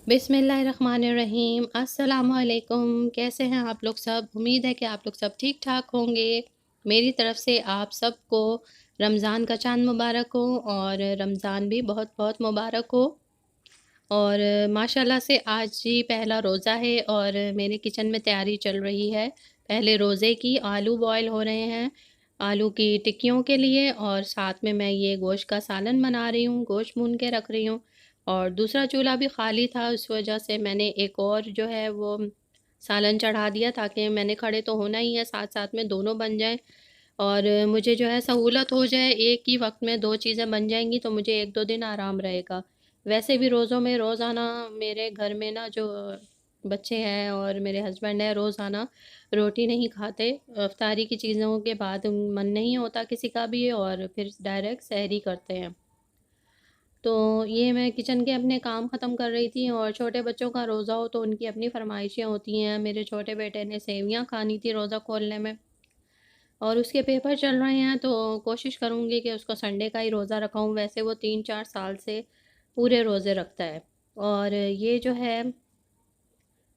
बिस्मिल्लाहिर्रहमानिर्रहीम। अस्सलामुअलैकुम। कैसे हैं आप लोग सब? उम्मीद है कि आप लोग सब ठीक-ठाक होंगे। मेरी तरफ़ से आप सबको रमज़ान का चाँद मुबारक हो और रमज़ान भी बहुत-बहुत मुबारक हो। और माशाल्लाह से आज ही पहला रोज़ा है और मेरे किचन में तैयारी चल रही है। पहले रोज़े की आलू बॉयल हो रहे हैं, आलू की टिक्कियों के लिए और साथ में मैं ये गोश्त का सालन बना रही हूँ, गोश्त भून के रख रही हूँ। और दूसरा चूल्हा भी खाली था, उस वजह से मैंने एक और जो है वो सालन चढ़ा दिया ताकि मैंने खड़े तो होना ही है, साथ-साथ में दोनों बन जाएँ और मुझे जो है सहूलत हो जाए, एक ही वक़्त में 2 चीज़ें बन जाएँगी तो मुझे 1-2 दिन आराम रहेगा। वैसे भी रोज़ों में रोज़ाना मेरे घर में ना जो बच्चे हैं और मेरे हस्बैंड हैं, रोज़ाना रोटी नहीं खाते। इफ्तारी की चीज़ों के बाद मन नहीं होता किसी का भी और फिर डायरेक्ट सहरी करते हैं। तो ये मैं किचन के अपने काम ख़त्म कर रही थी और छोटे बच्चों का रोज़ा हो तो उनकी अपनी फ़रमाइशें होती हैं। मेरे छोटे बेटे ने सेवइयाँ खानी थी रोज़ा खोलने में और उसके पेपर चल रहे हैं तो कोशिश करूँगी कि उसको संडे का ही रोज़ा रखाऊँ। वैसे वो 3-4 साल से पूरे रोज़े रखता है। और ये जो है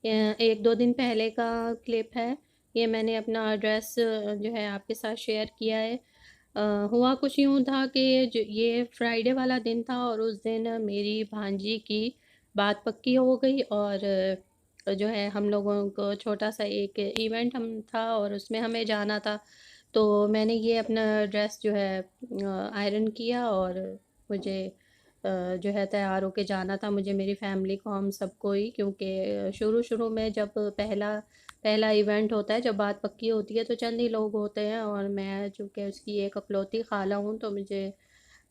1-2 दिन पहले का क्लिप है। ये मैंने अपना ड्रेस जो है आपके साथ शेयर किया है। हुआ कुछ यूँ था कि ज ये फ्राइडे वाला दिन था और उस दिन मेरी भांजी की बात पक्की हो गई और जो है हम लोगों को छोटा-सा एक इवेंट हम था और उसमें हमें जाना था। तो मैंने ये अपना ड्रेस जो है आयरन किया और मुझे जो है तैयार होके जाना था मुझे, मेरी फ़ैमिली को, हम सबको ही, क्योंकि शुरू-शुरू में जब पहला पहला इवेंट होता है, जब बात पक्की होती है तो चंद ही लोग होते हैं और मैं चूँकि उसकी एक इकलौती ख़ाला हूँ तो मुझे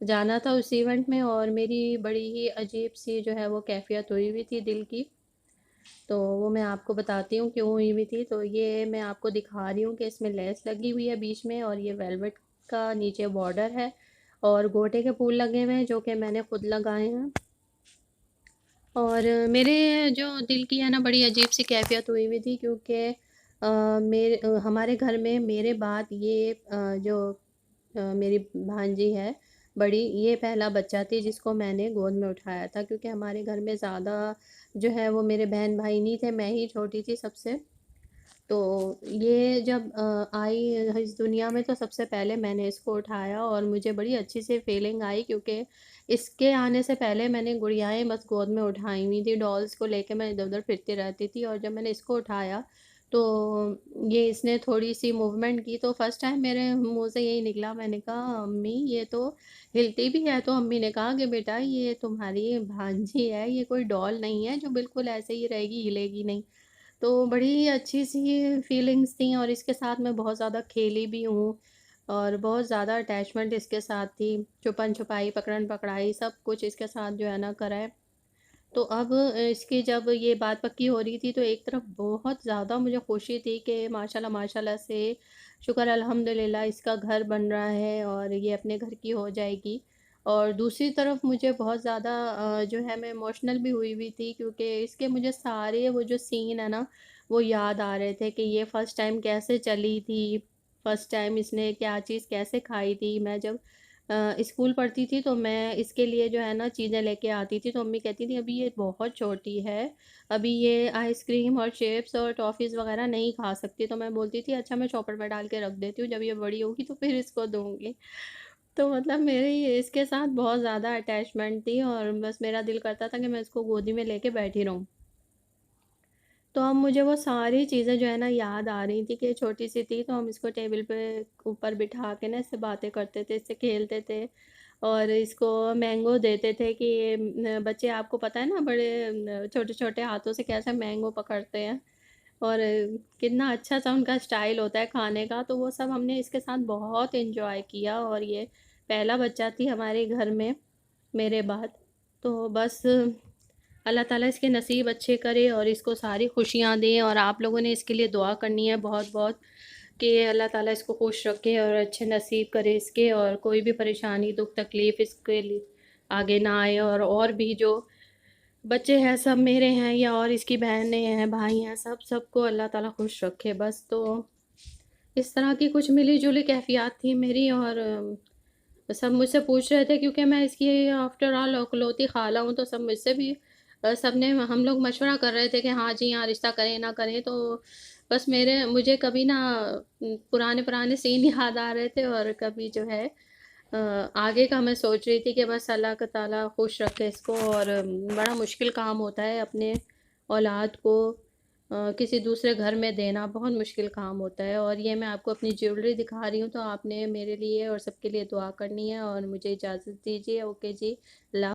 जाना था उस इवेंट में और मेरी बड़ी ही अजीब-सी जो है वो कैफ़ियत हुई हुई थी दिल की। तो वो मैं आपको बताती हूँ क्यों हुई हुई थी। तो ये मैं आपको दिखा रही हूँ कि इसमें लेस लगी हुई है बीच में और ये वेलवेट का नीचे बॉर्डर है और गोटे के फूल लगे हुए हैं जो कि मैंने खुद लगाए हैं। और मेरे जो दिल की है ना बड़ी अजीब-सी कैफ़ियत हुई हुई थी क्योंकि हमारे घर में मेरे बाद ये जो मेरी भांजी है बड़ी, ये पहला बच्चा थी जिसको मैंने गोद में उठाया था क्योंकि हमारे घर में ज़्यादा जो है वो मेरे बहन-भाई नहीं थे, मैं ही छोटी थी सबसे। तो ये जब आई इस दुनिया में तो सबसे पहले मैंने इसको उठाया और मुझे बड़ी अच्छी सी फीलिंग आई क्योंकि इसके आने से पहले मैंने गुड़ियाएँ बस गोद में उठाई हुई थी, डॉल्स को लेके मैं इधर-उधर फिरती रहती थी और जब मैंने इसको उठाया तो ये इसने थोड़ी-सी मूवमेंट की तो फर्स्ट टाइम मेरे मुँह से यही निकला, मैंने कहा अम्मी ये तो हिलती भी है। तो अम्मी ने कहा कि बेटा ये तुम्हारी भांजी है, ये कोई डॉल नहीं है जो बिल्कुल ऐसे ही रहेगी, हिलेगी नहीं। तो बड़ी अच्छी-सी फीलिंग्स थी और इसके साथ मैं बहुत ज़्यादा खेली भी हूँ और बहुत ज़्यादा अटैचमेंट इसके साथ थी। छुपन-छुपाई, पकड़न-पकड़ाई सब कुछ इसके साथ जो है ना करा है। तो अब इसकी जब ये बात पक्की हो रही थी तो एक तरफ बहुत ज़्यादा मुझे खुशी थी कि माशाल्लाह माशाल्लाह से शुक्र अल्हम्दुलिल्लाह इसका घर बन रहा है और ये अपने घर की हो जाएगी। और दूसरी तरफ मुझे बहुत ज़्यादा जो है मैं इमोशनल भी हुई हुई थी क्योंकि इसके मुझे सारे वो जो सीन है ना वो याद आ रहे थे कि ये फ़र्स्ट टाइम कैसे चली थी, फ़र्स्ट टाइम इसने क्या चीज़ कैसे खाई थी। मैं जब स्कूल पढ़ती थी तो मैं इसके लिए जो है ना चीज़ें लेके आती थी तो मम्मी कहती थी अभी ये बहुत छोटी है, अभी ये आइसक्रीम और चिप्स और टॉफ़ीज़ वग़ैरह नहीं खा सकती। तो मैं बोलती थी अच्छा मैं चॉपर में डाल के रख देती हूँ, जब ये बड़ी होगी तो फिर इसको दूँगी। तो मतलब मेरी इसके साथ बहुत ज़्यादा अटैचमेंट थी और बस मेरा दिल करता था कि मैं इसको गोदी में लेके बैठी रहूँ। तो अब मुझे वो सारी चीज़ें जो है ना याद आ रही थी कि छोटी-सी थी तो हम इसको टेबल पे ऊपर बिठा के ना इससे बातें करते थे, इससे खेलते थे और इसको मैंगो देते थे कि बच्चे आपको पता है ना बड़े छोटे-छोटे हाथों से कैसे मैंगो पकड़ते हैं और कितना अच्छा-सा उनका स्टाइल होता है खाने का, तो वो सब हमने इसके साथ बहुत एन्जॉय किया और ये पहला बच्चा थी हमारे घर में मेरे बाद। तो बस अल्लाह ताला इसके नसीब अच्छे करे और इसको सारी खुशियाँ दे और आप लोगों ने इसके लिए दुआ करनी है बहुत-बहुत कि अल्लाह ताला इसको खुश रखे और अच्छे नसीब करे इसके और कोई भी परेशानी, दुःख, तकलीफ़ इसके लिए आगे ना आए और भी जो बच्चे हैं सब मेरे हैं या और इसकी बहनें हैं, भाई हैं, सबको अल्लाह ताला खुश रखे बस। तो इस तरह की कुछ मिली-जुली कैफ़ियत थी मेरी और सब मुझसे पूछ रहे थे क्योंकि मैं इसकी आफ्टर ऑल इकलौती ख़ाला हूँ, तो सब मुझसे भी सबने हम लोग मशवरा कर रहे थे कि हाँ जी, हाँ, रिश्ता करें ना करें, तो बस मेरे मुझे कभी ना पुराने-पुराने सीन याद आ रहे थे और कभी जो है आगे का मैं सोच रही थी कि बस अल्लाह क ताला खुश रखे इसको। और बड़ा मुश्किल काम होता है अपने औलाद को किसी दूसरे घर में देना, बहुत मुश्किल काम होता है। और ये मैं आपको अपनी ज्वेलरी दिखा रही हूँ, तो आपने मेरे लिए और सबके लिए दुआ करनी है और मुझे इजाज़त दीजिए। ओके जी, अल्लाह